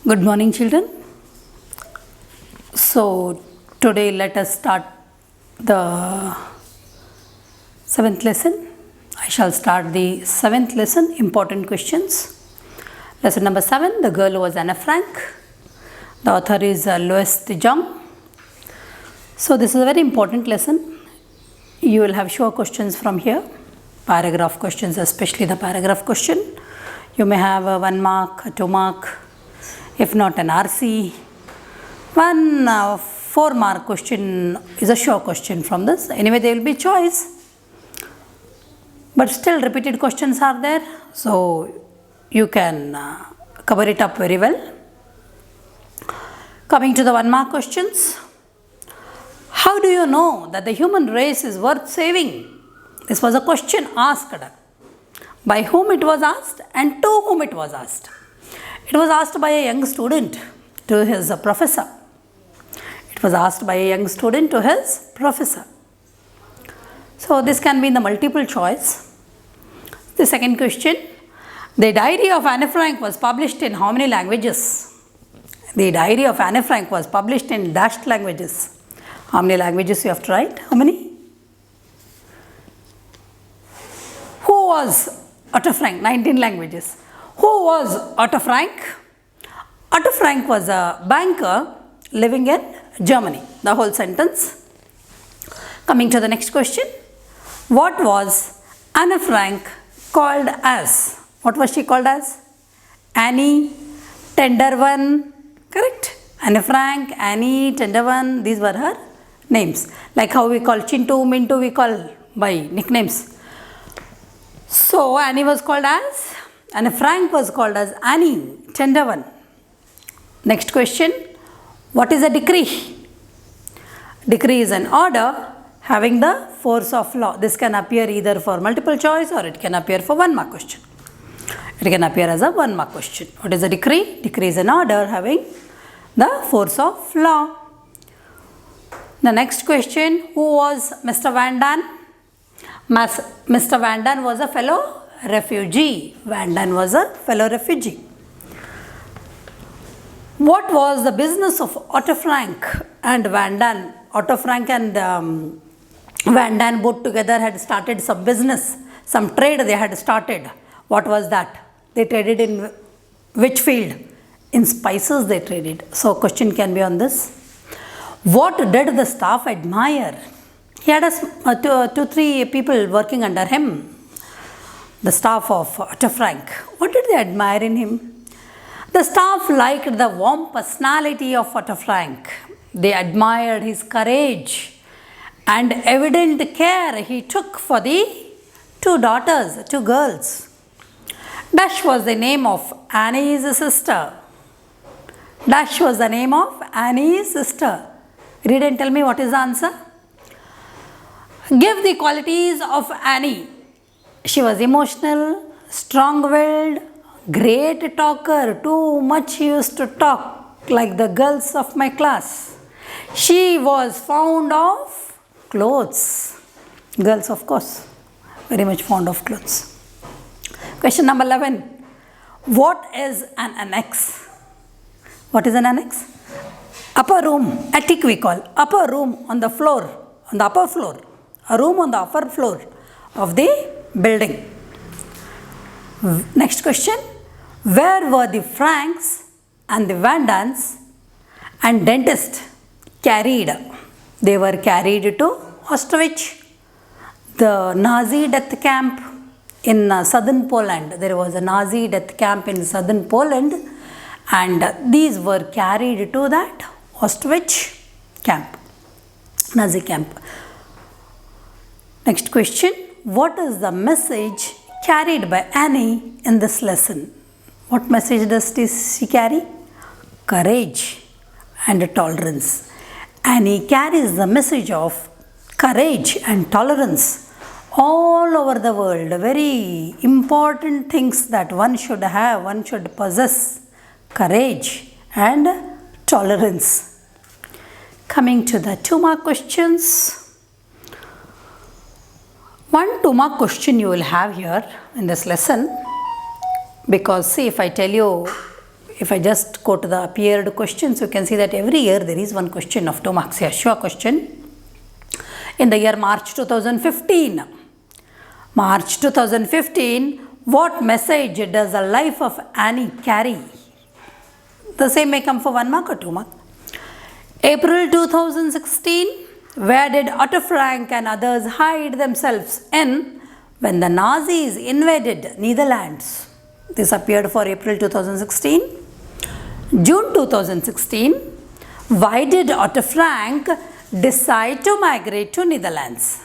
Good morning, children. So, today let us start the 7th lesson. I shall start the 7th lesson, important questions. Lesson number 7, the girl was Anna Frank. The author is Louis de Jong. So, this is a very important lesson. You will have sure questions from here, paragraph questions, especially the paragraph question. You may have a 1 mark, a 2 mark, if not an RC. One 4 mark question is a sure question from this. Anyway, there will be choice, but still repeated questions are there, so you can cover it up very well. Coming to the 1 mark questions. How do you know that the human race is worth saving? This was a question asked. By whom it was asked and to whom it was asked. It was asked by a young student to his professor. It was asked by a young student to his professor. So this can be in the multiple choice. The second question, the diary of Anne Frank was published in how many languages? The diary of Anne Frank was published in dashed languages. How many languages you have to write? How many? Who was Otto Frank? 19 languages. Who was Otto Frank? Otto Frank was a banker living in Germany. The whole sentence. Coming to the next question. What was Anne Frank called as? What was she called as? Annie, Tender One. Correct? Anne Frank, Annie, Tender One. These were her names. Like how we call Chintu, Mintu, we call by nicknames. So Annie was called as, and Frank was called as Annie, Tender One. Next question, what is a decree? Decree is an order having the force of law. This can appear either for multiple choice or it can appear for 1 mark question. It can appear as a 1 mark question. What is a decree? Decree is an order having the force of law. The next question, who was Mr. Van Daan? Mr. Van Daan was a fellow refugee. Van Daan was a fellow refugee. What was the business of Otto Frank and Van Daan? Otto Frank and Van Daan both together had started some business, some trade they had started. What was that? They traded in which field? In spices they traded. So question can be on this. What did the staff admire? He had 2-3 people working under him, the staff of Otto Frank. What did they admire in him? The staff liked the warm personality of Otto Frank. They admired his courage and evident care he took for the 2 daughters, 2 girls. Dash was the name of Annie's sister. Dash was the name of Annie's sister. Read and tell me what is the answer. Give the qualities of Annie. She was emotional, strong-willed, great talker, too much used to talk like the girls of my class. She was fond of clothes. Girls, of course, very much fond of clothes. Question number 11. What is an annex? What is an annex? Upper room, attic we call. Upper room on the floor, on the upper floor. A room on the upper floor of the building. Next question. Where were the Franks and the Van Daans and dentist carried? They were carried to Auschwitz, the Nazi death camp in southern Poland. There was a Nazi death camp in southern Poland, and these were carried to that Auschwitz camp, Nazi camp. Next question, what is the message carried by Annie in this lesson? What message does she carry? Courage and tolerance. Annie carries the message of courage and tolerance all over the world. Very important things that one should have, one should possess. Courage and tolerance. Coming to the 2 mark questions. 1 2 mark question you will have here in this lesson, because see, if I tell you if I just go to the appeared questions, you can see that every year there is one question of 2 marks here, sure question. In the year March 2015, what message does the life of Annie carry? The same may come for 1 mark or 2 mark. April 2016, where did Otto Frank and others hide themselves in when the Nazis invaded Netherlands? This appeared for April 2016. June 2016, why did Otto Frank decide to migrate to Netherlands?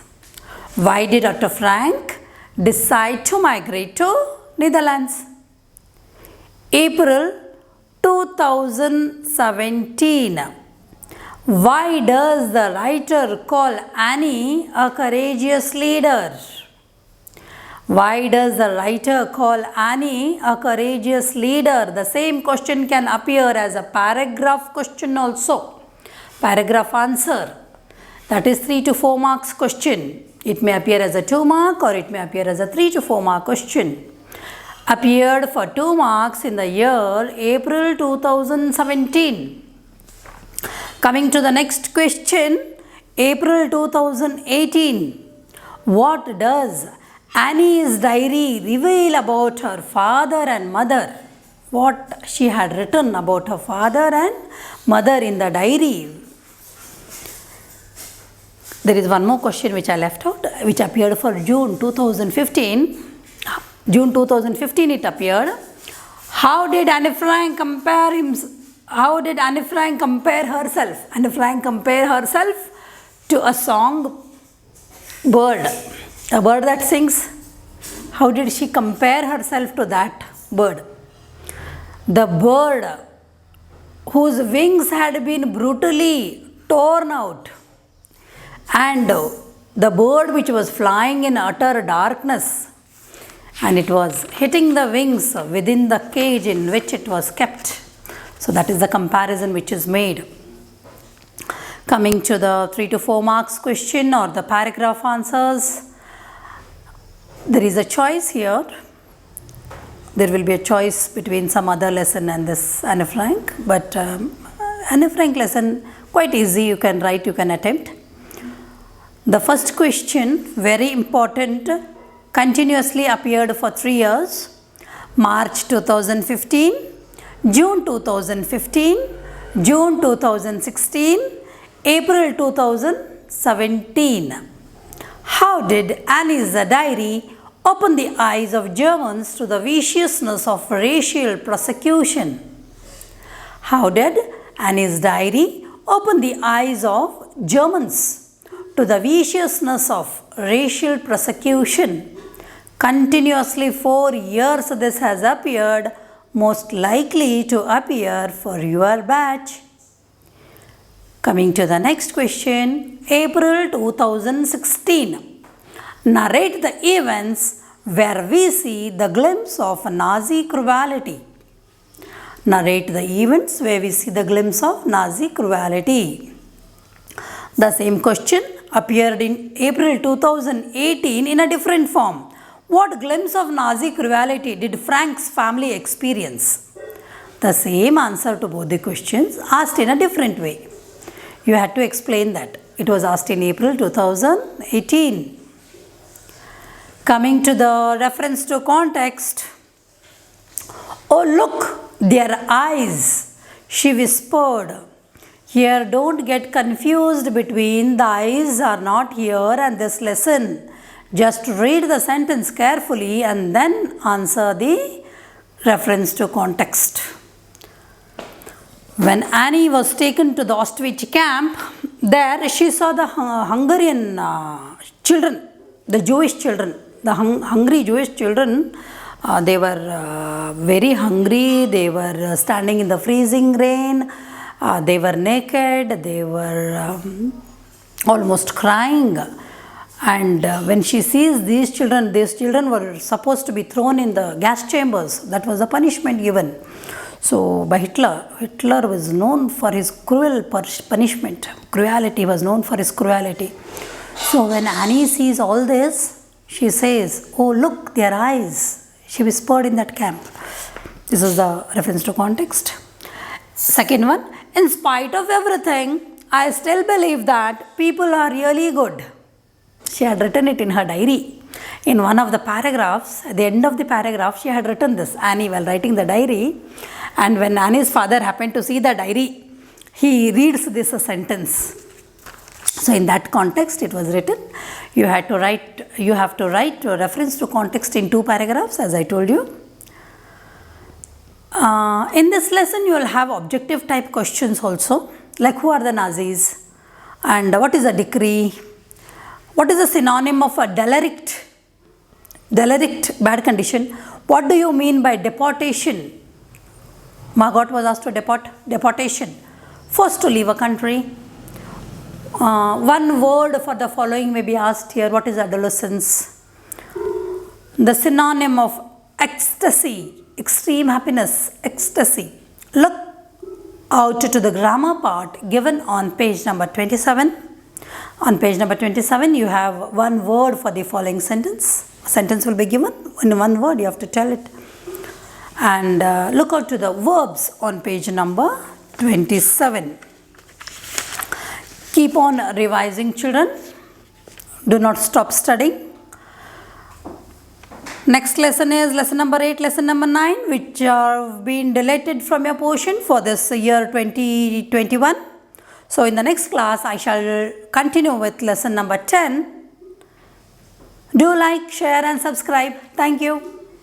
Why did Otto Frank decide to migrate to Netherlands? April 2017, why does the writer call Annie a courageous leader? Why does the writer call Annie a courageous leader? The same question can appear as a paragraph question also. Paragraph answer. That is 3 to 4 marks question. It may appear as a 2 mark or it may appear as a 3 to 4 mark question. Appeared for 2 marks in the year April 2017. Coming to the next question, April 2018. What does Annie's diary reveal about her father and mother? What she had written about her father and mother in the diary? There is one more question which I left out, which appeared for June 2015. June 2015 it appeared. How did Anne Frank compare herself? Anne Frank compare herself to a song bird. A bird that sings. How did she compare herself to that bird? The bird whose wings had been brutally torn out, and the bird which was flying in utter darkness, and it was hitting the wings within the cage in which it was kept. So that is the comparison which is made. Coming to the 3 to 4 marks question or the paragraph answers. There is a choice here. There will be a choice between some other lesson and this Anne Frank, but Anne Frank lesson quite easy, you can write, you can attempt. The first question, very important, continuously appeared for 3 years. March 2015, June 2015, June 2016, April 2017. How did Annie's diary open the eyes of Germans to the viciousness of racial persecution? How did Annie's diary open the eyes of Germans to the viciousness of racial persecution? Continuously 4 years this has appeared, most likely to appear for your batch. Coming to the next question, April 2016. Narrate the events where we see the glimpse of Nazi cruelty. Narrate the events where we see the glimpse of Nazi cruelty. The same question appeared in April 2018 in a different form. What glimpse of Nazi cruelty did Frank's family experience? The same answer to both the questions asked in a different way. You had to explain that. It was asked in April 2018. Coming to the reference to context. Oh, look, their eyes, she whispered. Here, don't get confused between the eyes are not here and this lesson. Just read the sentence carefully and then answer the reference to context. When Annie was taken to the Auschwitz camp, there she saw the Hungarian children, the Jewish children, the hungry Jewish children. They were very hungry, they were standing in the freezing rain, they were naked, they were almost crying. And when she sees these children were supposed to be thrown in the gas chambers. That was the punishment given. So by Hitler was known for his cruel punishment. Cruelty was known for his cruelty. So when Annie sees all this, she says, oh, look, their eyes. She whispered in that camp. This is the reference to context. Second one, in spite of everything, I still believe that people are really good. She had written it in her diary. In one of the paragraphs, at the end of the paragraph, she had written this, Annie, while writing the diary. And when Annie's father happened to see the diary, he reads this sentence. So in that context, it was written. You have to write a reference to context in 2 paragraphs, as I told you. In this lesson, you will have objective type questions also, like who are the Nazis, and what is a decree, what is the synonym of a derelict, bad condition, what do you mean by deportation? Margot was asked to deportation, forced to leave a country. One word for the following may be asked here, what is adolescence? The synonym of ecstasy, extreme happiness, ecstasy. Look out to the grammar part given on page number 27. On page number 27, you have one word for the following sentence. A sentence will be given in one word, you have to tell it. And look out to the verbs on page number 27. Keep on revising, children. Do not stop studying. Next lesson is lesson number 8, lesson number 9, which have been deleted from your portion for this year 2021. So in the next class, I shall continue with lesson number 10. Do like, share and subscribe. Thank you.